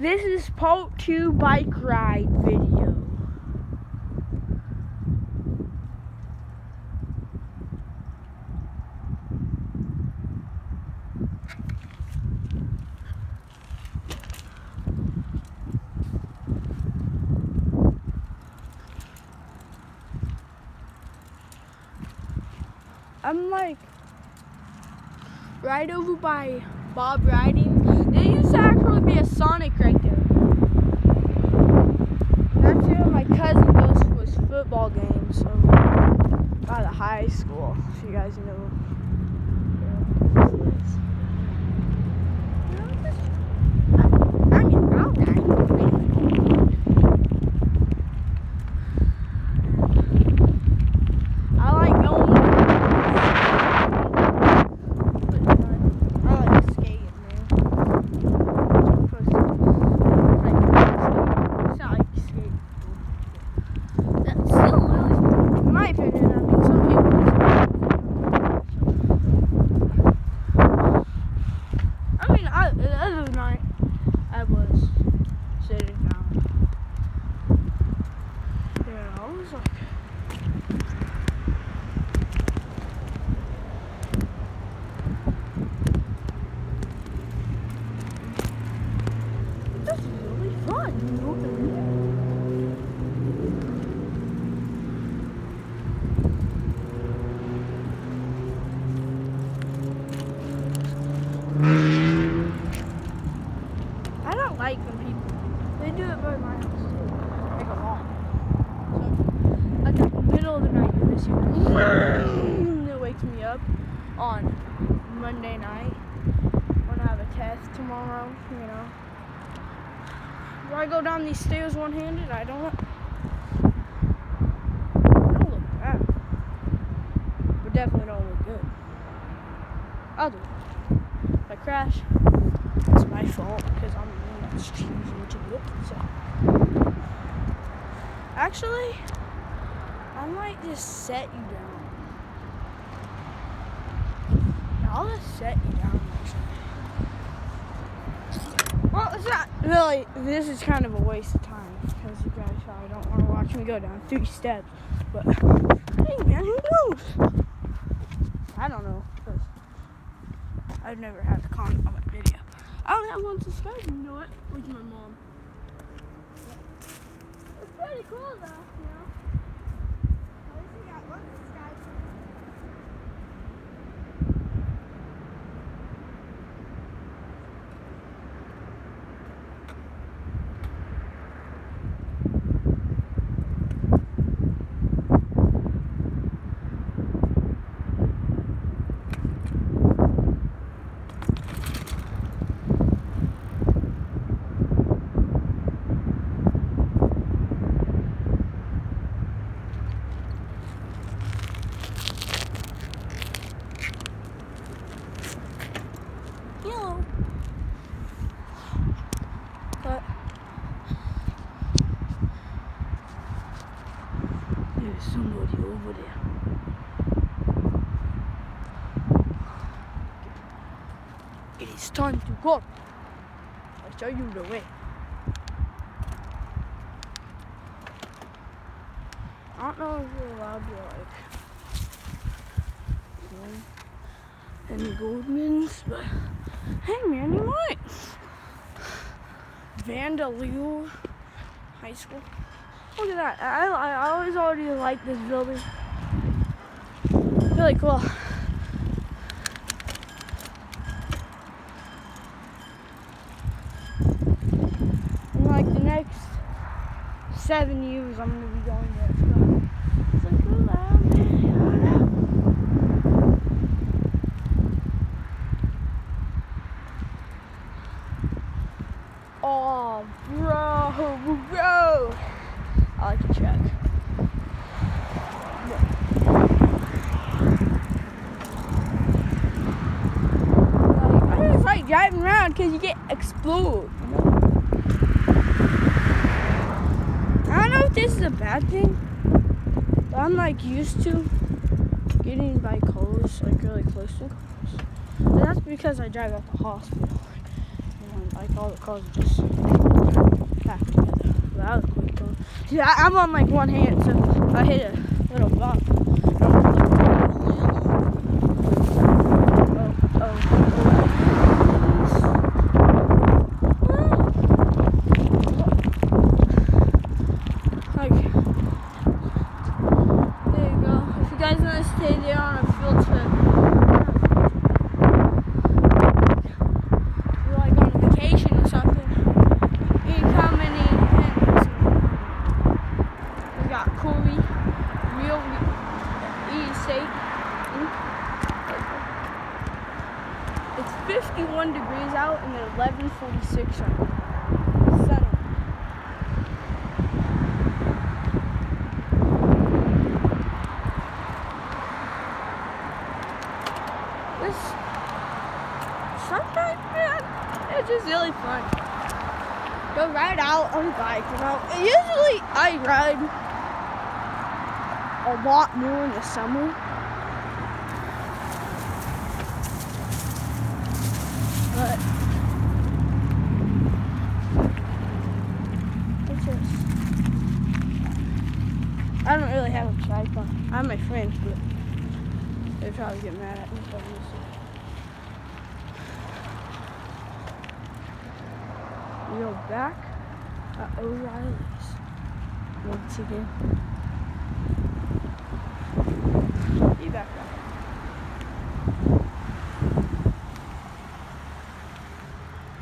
This is part 2 bike ride video. I'm like right over by Bob Riding. There used to actually be a Sonic right there. That's where my cousin goes to his football games. So by the high school, if you guys know where this is. I mean, I'll I like going. I like skating, man. It's not like skating. That's still really, in my opinion, I mean, some people the other night, I was sitting down. Yeah, I was like, this is really fun, you know what I mean? I don't like when people, they do it by my house too. Like a lot. So, like in the middle of the night, you just hear, it wakes me up on Monday night when I have a test tomorrow, you know. Do I go down these stairs one-handed? I don't look bad. But definitely don't look good. I'll do it. If I crash, it's my fault because I'm the one that's choosing to do it. So, actually, I might just set you down. I'll just set you down. Well, it's not really. This is kind of a waste of time because you guys probably don't want to watch me go down 3 steps. But hey, man, who knows? I don't know because I've never had a comment on my video. I only have 1 subscriber, you know what? With my mom. It's pretty cool though, you know? At least we got 1 subscriber. Hello. But there's somebody over there. It is time to go. I'll show you the way. I don't know if you're allowed to like any Goldmans, but hey man, you might. Vandaloo High School. Look at that. I always already liked this building. Really cool. In like the next 7 years, I'm gonna be going there. So it's like cool out there. Oh, bro. I like the track. Like, I just like driving around because you get explored, you know? I don't know if this is a bad thing, but I'm like used to getting by cars, like really close to cars. And that's because I drive at the hospital. And like all the cars are just back together. That was a quick one. See, I'm on like one hand, so I hit a little bump. Like, there you go. If you guys want to stay there on a field trip, you're like on vacation or something, you can come and eat. We got Cooley, real eat steak. It's 51 degrees out and it's 11:46 right now. Sunny. Sometimes, man, it's just really fun. Go ride out on a bike, you know. Usually I ride a lot more in the summer. But it's just, I don't really have a tripod. I have my friends, but they'd probably get mad at me if I use it. We go back at O'Reilly's once again. Be back up.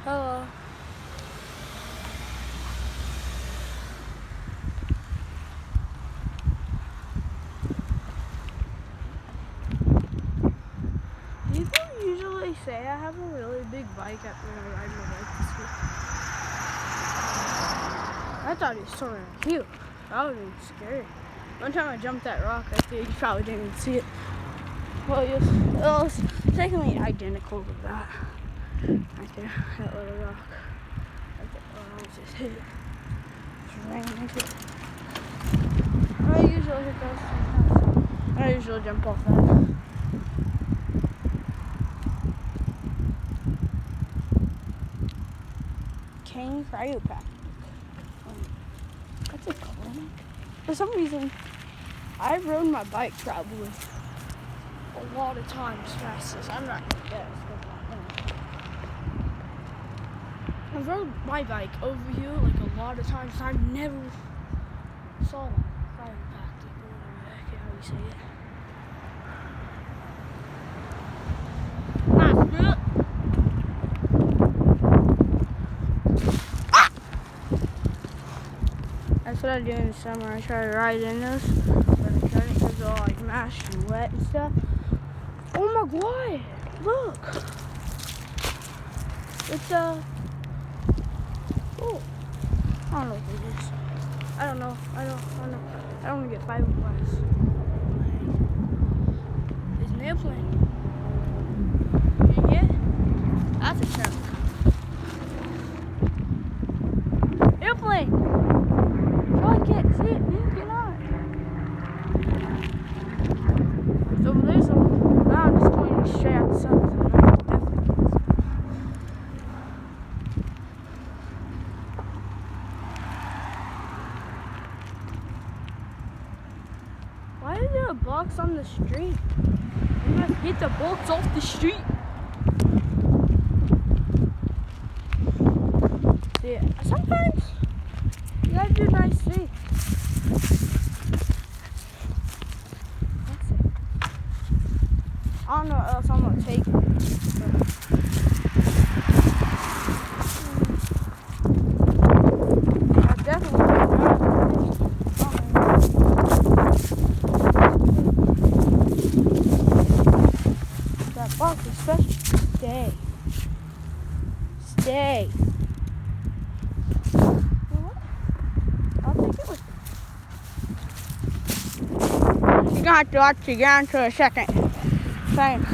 Hello. People usually say I have a really big bike when I ride my bike this week. I thought he was so cute. That would have been scary. One time I jumped that rock, I think you probably didn't even see it. Well, it was technically identical to that. Right there, that little rock. Right there. Oh, I just hit it. Just ran into it. I usually hit those sometimes. I usually jump off that. Kane Cryopac. What's it called? For some reason, I've rode my bike probably a lot of times fastest. I'm not gonna guess. I've rode my bike over here like a lot of times. I never saw one. Chiropractic or whatever the heck how you say it. That's what I do in the summer. I try to ride in those, but I couldn't because they're all like mashed and wet and stuff. Oh my god! Look! It's oh, I don't know what it is. I don't know. I don't want to get fiberglass. It's an airplane. Yeah? That's a truck. Airplane! Oh, I can't see it, man. Get on. It's over there, so now I'm just pointing straight at the sun. So why is there a box on the street? You must get the box off the street. Yeah, sometimes you gotta do nice things. That's it. I don't know what else I'm gonna take. I definitely that box is special. Stay. Stay. You're gonna have to watch the ground for a second. Fine.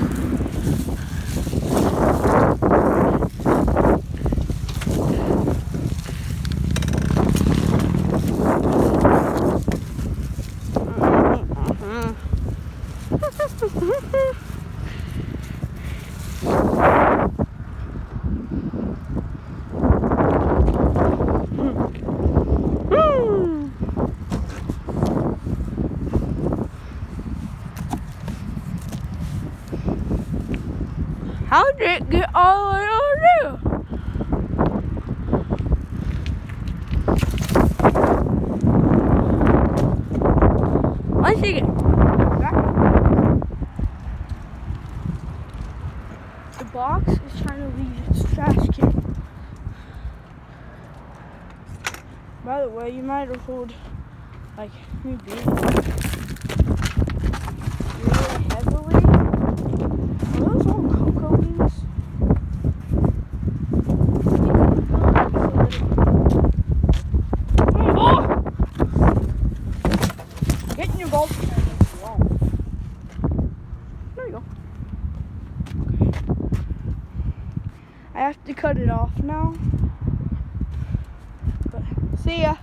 all I want to do. One second. The box is trying to leave its trash can. By the way, you might have heard like me breathing really heavily. Are those all cocoa beans? Oh! Getting your golf bag is wrong. There you go. Okay. I have to cut it off now. But see ya.